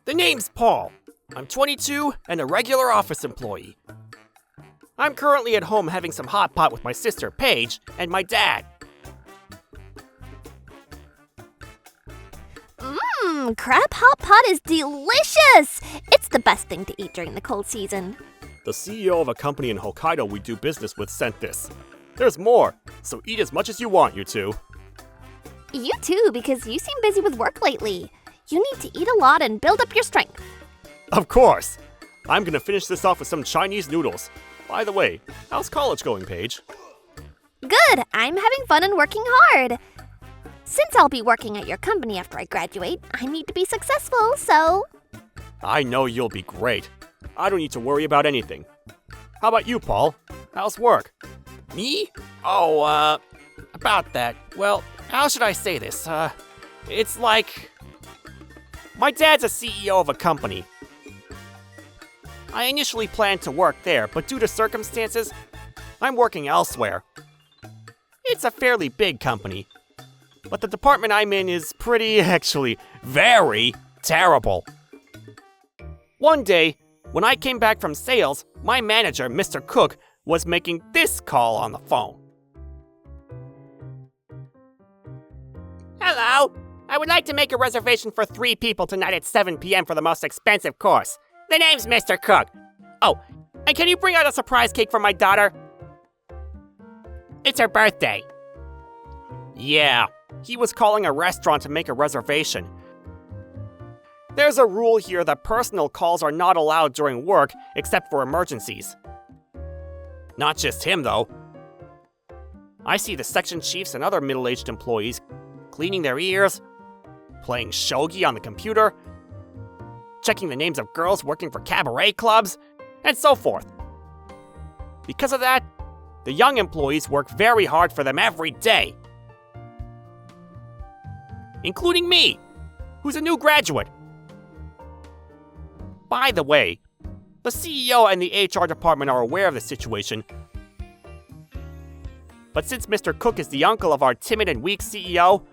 The name's Paul. I'm 22 and a regular office employee. I'm currently at home having some hot pot with my sister Paige and my dad. Crab hot pot is delicious! It's the best thing to eat during the cold season. The CEO of a company in Hokkaido we do business with sent this. There's more, so eat as much as you want, you two. You too, because you seem busy with work lately. You need to eat a lot and build up your strength. Of course! I'm gonna finish this off with some Chinese noodles. By the way, how's college going, Paige? Good! I'm having fun and working hard. Since I'll be working at your company after I graduate, I need to be successful, so... I know you'll be great. I don't need to worry about anything. How about you, Paul? How's work? Me? Oh, about that. Well, how should I say this? It's like... My dad's a CEO of a company. I initially planned to work there, but due to circumstances, I'm working elsewhere. It's a fairly big company, but the department I'm in is actually very terrible. One day, when I came back from sales, my manager, Mr. Cook, was making this call on the phone. Hello, I would like to make a reservation for 3 people tonight at 7 p.m. for the most expensive course. The name's Mr. Cook. Oh, and can you bring out a surprise cake for my daughter? It's her birthday. Yeah, he was calling a restaurant to make a reservation. There's a rule here that personal calls are not allowed during work except for emergencies. Not just him, though. I see the section chiefs and other middle-aged employees cleaning their ears, playing shogi on the computer, checking the names of girls working for cabaret clubs, and so forth. Because of that, the young employees work very hard for them every day. Including me, who's a new graduate. By the way, the CEO and the HR department are aware of the situation, but since Mr. Cook is the uncle of our timid and weak CEO,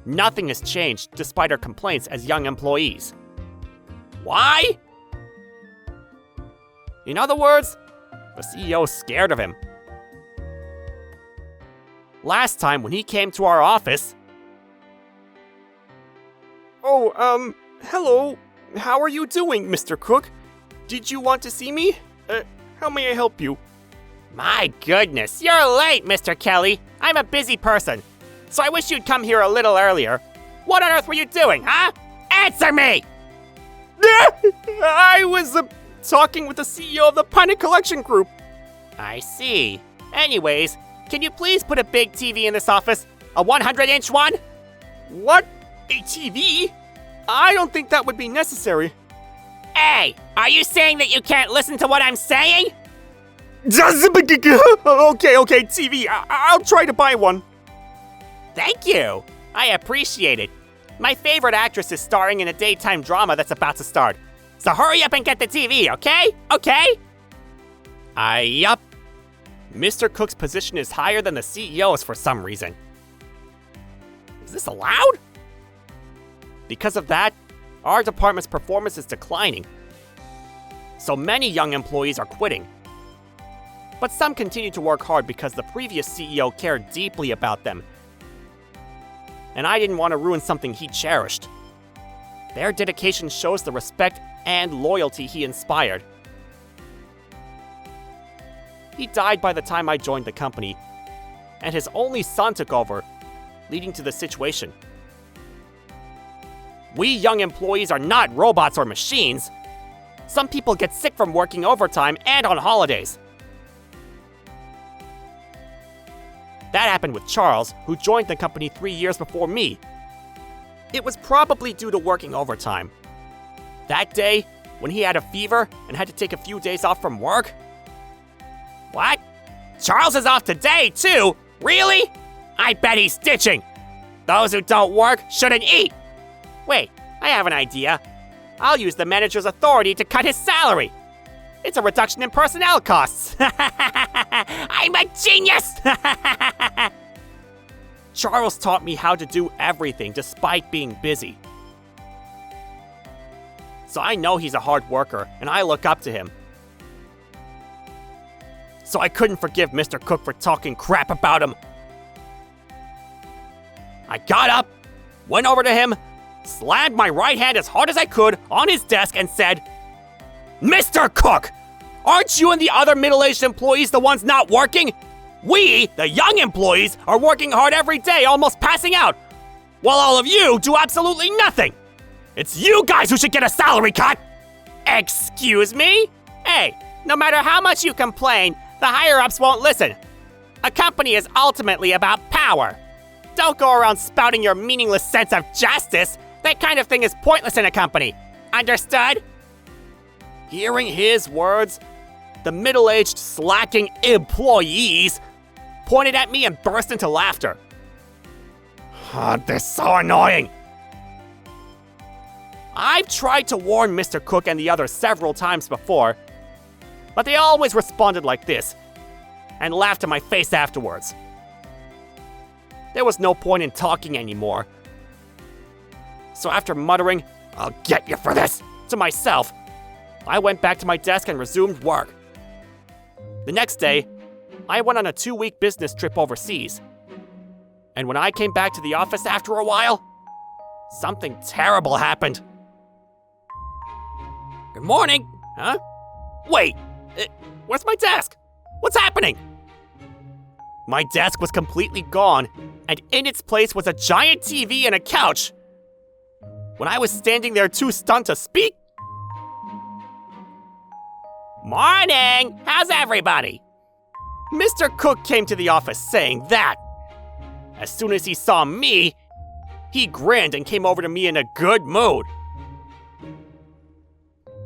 nothing has changed despite our complaints as young employees. Why? In other words, the CEO is scared of him. Last time when he came to our office... Oh, hello. How are you doing, Mr. Cook? Did you want to see me? How may I help you? My goodness, you're late, Mr. Kelly. I'm a busy person, so I wish you'd come here a little earlier. What on earth were you doing, huh? Answer me! I was talking with the CEO of the Panic Collection Group. I see. Anyways, can you please put a big TV in this office? A 100-inch one? What? A TV? I don't think that would be necessary. Hey, are you saying that you can't listen to what I'm saying? Okay, TV. I'll try to buy one. Thank you. I appreciate it. My favorite actress is starring in a daytime drama that's about to start. So hurry up and get the TV, okay? Okay? Yup. Mr. Cook's position is higher than the CEO's for some reason. Is this allowed? Because of that, our department's performance is declining. So many young employees are quitting. But some continue to work hard because the previous CEO cared deeply about them. And I didn't want to ruin something he cherished. Their dedication shows the respect and loyalty he inspired. He died by the time I joined the company, and his only son took over, leading to the situation. We young employees are not robots or machines. Some people get sick from working overtime and on holidays. That happened with Charles, who joined the company 3 years before me. It was probably due to working overtime. That day, when he had a fever and had to take a few days off from work. What? Charles is off today, too? Really? I bet he's ditching. Those who don't work shouldn't eat. Wait, I have an idea. I'll use the manager's authority to cut his salary. It's a reduction in personnel costs. I'm a genius! Charles taught me how to do everything despite being busy. so I know he's a hard worker, and I look up to him. So I couldn't forgive Mr. Cook for talking crap about him. I got up, went over to him, slammed my right hand as hard as I could on his desk and said, "Mr. Cook, aren't you and the other middle-aged employees the ones not working? We, the young employees, are working hard every day, almost passing out, while all of you do absolutely nothing. It's you guys who should get a salary cut." Excuse me? Hey, no matter how much you complain, the higher-ups won't listen. A company is ultimately about power. Don't go around spouting your meaningless sense of justice. That kind of thing is pointless in a company. Understood? Hearing his words, the middle-aged, slacking employees pointed at me and burst into laughter. They're so annoying. I've tried to warn Mr. Cook and the others several times before, but they always responded like this and laughed in my face afterwards. There was no point in talking anymore. So after muttering, "I'll get you for this," to myself, I went back to my desk and resumed work. The next day, I went on a 2-week business trip overseas. And when I came back to the office after a while, something terrible happened. Good morning. Huh? Wait, where's my desk? What's happening? My desk was completely gone, and in its place was a giant TV and a couch. When I was standing there too stunned to speak. Morning! How's everybody? Mr. Cook came to the office saying that. As soon as he saw me, he grinned and came over to me in a good mood.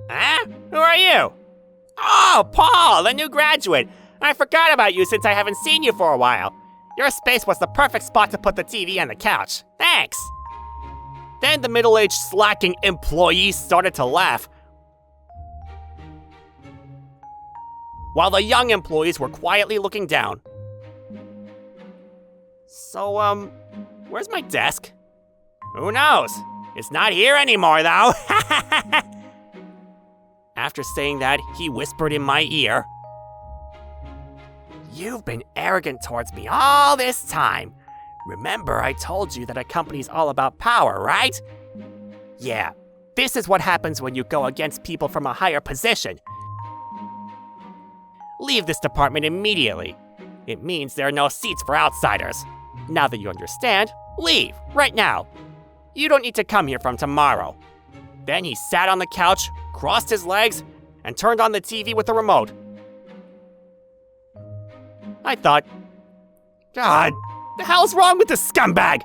Huh? Who are you? Oh, Paul, the new graduate. I forgot about you since I haven't seen you for a while. Your space was the perfect spot to put the TV and the couch. Thanks. Then the middle-aged, slacking employees started to laugh, while the young employees were quietly looking down. So, where's my desk? Who knows? It's not here anymore, though. After saying that, he whispered in my ear, "You've been arrogant towards me all this time. Remember, I told you that a company's all about power, right? Yeah, this is what happens when you go against people from a higher position. Leave this department immediately. It means there are no seats for outsiders. Now that you understand, leave, right now. You don't need to come here from tomorrow." Then he sat on the couch, crossed his legs, and turned on the TV with the remote. I thought, God, the hell's wrong with this scumbag?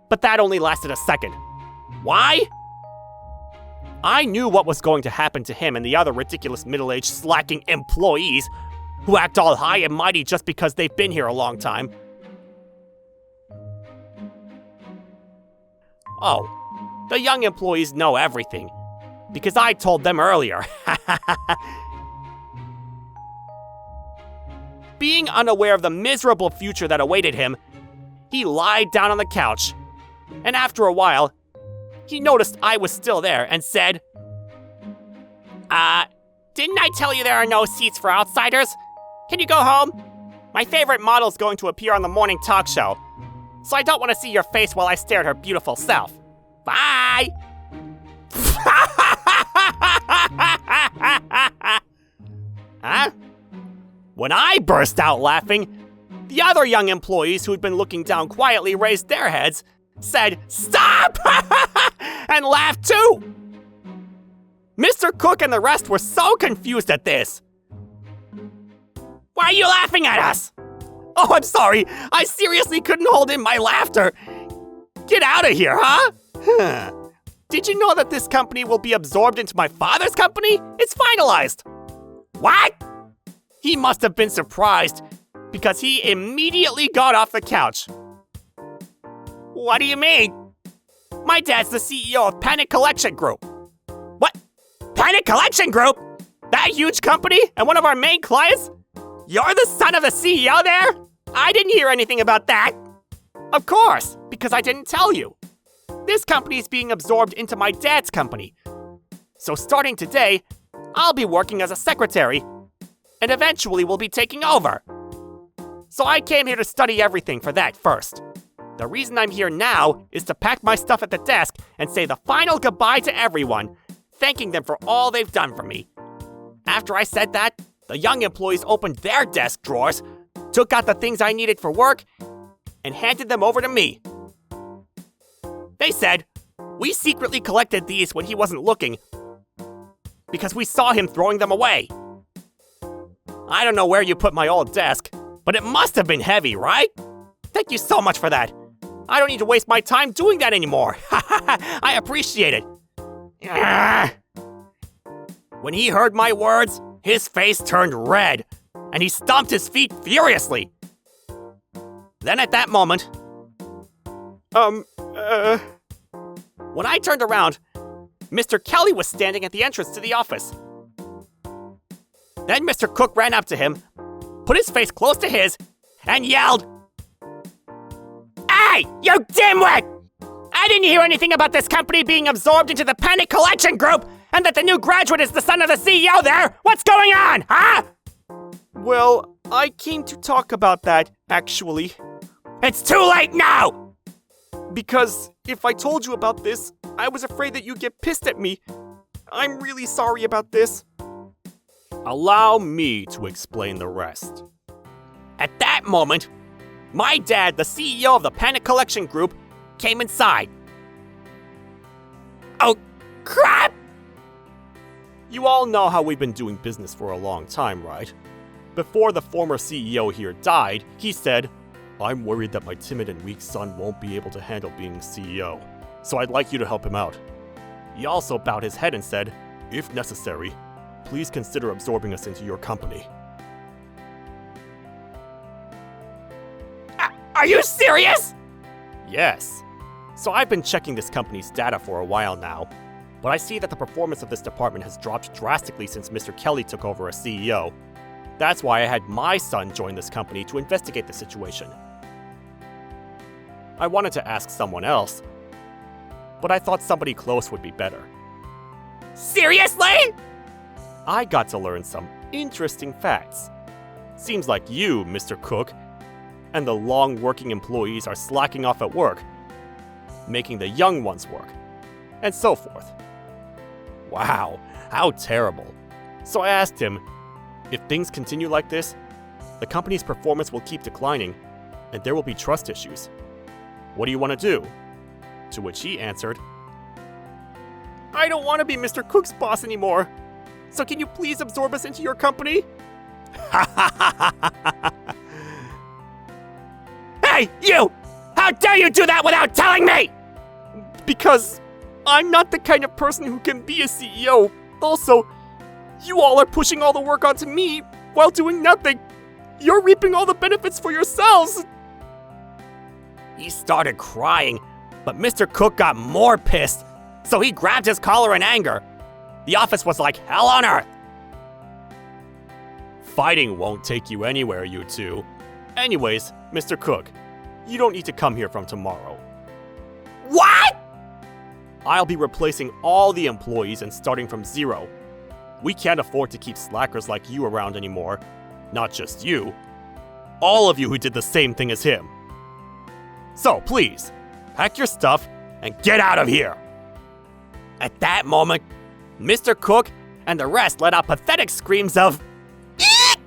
But that only lasted a second. Why? I knew what was going to happen to him and the other ridiculous middle-aged slacking employees who act all high and mighty just because they've been here a long time. Oh, the young employees know everything, because I told them earlier. Being unaware of the miserable future that awaited him, he lied down on the couch, and after a while, he noticed I was still there and said, didn't I tell you there are no seats for outsiders? Can you go home? My favorite model's going to appear on the morning talk show, so I don't want to see your face while I stare at her beautiful self. Bye! Huh? When I burst out laughing, the other young employees who'd been looking down quietly raised their heads, said, "Stop!" and laughed too. Mr. Cook and the rest were so confused at this. "Why are you laughing at us?" "Oh, I'm sorry. I seriously couldn't hold in my laughter. Get out of here, huh? Did you know that this company will be absorbed into my father's company? It's finalized." "What?" He must have been surprised because he immediately got off the couch. "What do you mean?" "My dad's the CEO of Panic Collection Group." "What? Panic Collection Group? That huge company and one of our main clients? You're the son of the CEO there? I didn't hear anything about that." "Of course, because I didn't tell you. This company is being absorbed into my dad's company. So starting today, I'll be working as a secretary, and eventually will be taking over. So I came here to study everything for that first. The reason I'm here now is to pack my stuff at the desk and say the final goodbye to everyone, thanking them for all they've done for me. After I said that, the young employees opened their desk drawers, took out the things I needed for work, and handed them over to me. They said, "We secretly collected these when he wasn't looking because we saw him throwing them away." I don't know where you put my old desk, but it must have been heavy, right? Thank you so much for that. I don't need to waste my time doing that anymore. I appreciate it. When he heard my words, his face turned red, and he stomped his feet furiously. Then at that moment, when I turned around, Mr. Kelly was standing at the entrance to the office. Then Mr. Cook ran up to him, put his face close to his, and yelled, "Hey, you dimwit! I didn't hear anything about this company being absorbed into the Panic Collection Group and that the new graduate is the son of the CEO there! What's going on, huh?" Well, I came to talk about that, actually. It's too late now! Because if I told you about this, I was afraid that you'd get pissed at me. I'm really sorry about this. Allow me to explain the rest. At that moment, my dad, the CEO of the Panic Collection Group, came inside. Oh, crap! You all know how we've been doing business for a long time, right? Before the former CEO here died, he said, "I'm worried that my timid and weak son won't be able to handle being CEO, so I'd like you to help him out." He also bowed his head and said, "If necessary, please consider absorbing us into your company." Are you serious? Yes. So I've been checking this company's data for a while now, but I see that the performance of this department has dropped drastically since Mr. Kelly took over as CEO. That's why I had my son join this company to investigate the situation. I wanted to ask someone else, but I thought somebody close would be better. Seriously? I got to learn some interesting facts. Seems like you, Mr. Cook, and the long-working employees are slacking off at work, making the young ones work, and so forth. Wow, how terrible. So I asked him, if things continue like this, the company's performance will keep declining, and there will be trust issues. What do you want to do? To which he answered, I don't want to be Mr. Cook's boss anymore. So can you please absorb us into your company? Hey, you! How dare you do that without telling me? Because I'm not the kind of person who can be a CEO. Also, you all are pushing all the work onto me while doing nothing. You're reaping all the benefits for yourselves. He started crying, but Mr. Cook got more pissed, so he grabbed his collar in anger. The office was like hell on earth. Fighting won't take you anywhere, you two. Anyways, Mr. Cook, you don't need to come here from tomorrow. What? I'll be replacing all the employees and starting from zero. We can't afford to keep slackers like you around anymore. Not just you. All of you who did the same thing as him. So please, pack your stuff and get out of here. At that moment, Mr. Cook and the rest let out pathetic screams of "Eek!"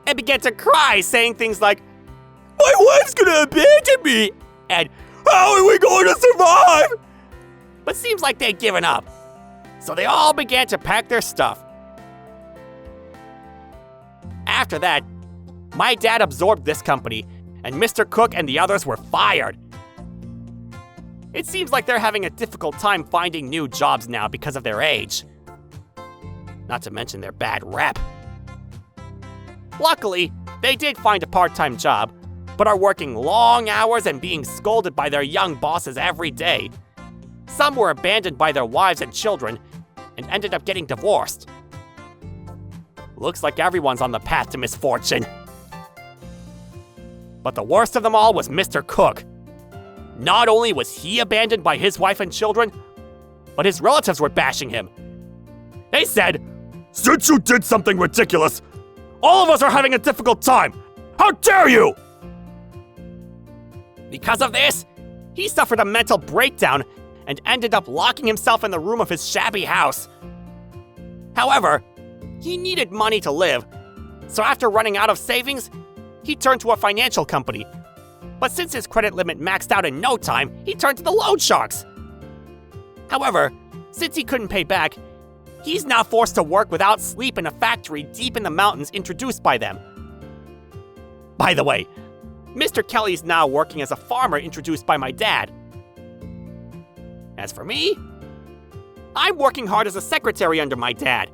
and began to cry, saying things like, my wife's gonna abandon me, and how are we going to survive? But seems like they'd given up. So they all began to pack their stuff. After that, my dad absorbed this company, and Mr. Cook and the others were fired. It seems like they're having a difficult time finding new jobs now because of their age. Not to mention their bad rep. Luckily, they did find a part-time job, but are working long hours and being scolded by their young bosses every day. Some were abandoned by their wives and children and ended up getting divorced. Looks like everyone's on the path to misfortune. But the worst of them all was Mr. Cook. Not only was he abandoned by his wife and children, but his relatives were bashing him. They said, "Since you did something ridiculous, all of us are having a difficult time. How dare you!" Because of this, he suffered a mental breakdown and ended up locking himself in the room of his shabby house. However, he needed money to live, so after running out of savings, he turned to a financial company. But since his credit limit maxed out in no time, he turned to the loan sharks. However, since he couldn't pay back, he's now forced to work without sleep in a factory deep in the mountains introduced by them. By the way, Mr. Kelly's now working as a farmer introduced by my dad. As for me, I'm working hard as a secretary under my dad.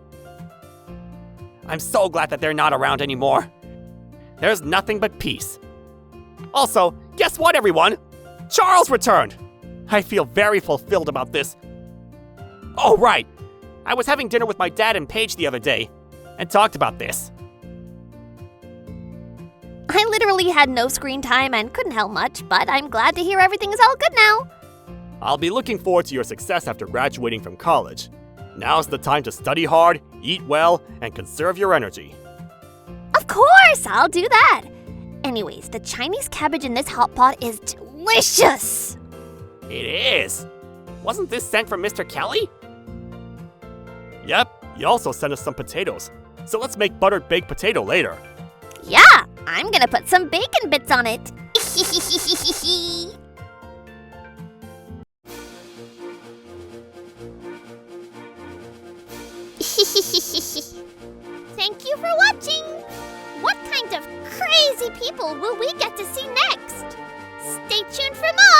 I'm so glad that they're not around anymore. There's nothing but peace. Also, guess what, everyone? Charles returned! I feel very fulfilled about this. Oh, right. I was having dinner with my dad and Paige the other day, and talked about this. I literally had no screen time and couldn't help much, but I'm glad to hear everything is all good now. I'll be looking forward to your success after graduating from college. Now's the time to study hard, eat well, and conserve your energy. Of course, I'll do that. Anyways, the Chinese cabbage in this hot pot is delicious. It is. Wasn't this sent from Mr. Kelly? Yep, he also sent us some potatoes. So let's make buttered baked potato later. Yeah, I'm gonna put some bacon bits on it. Thank you for watching! What kind of crazy people will we get to see next? Stay tuned for more!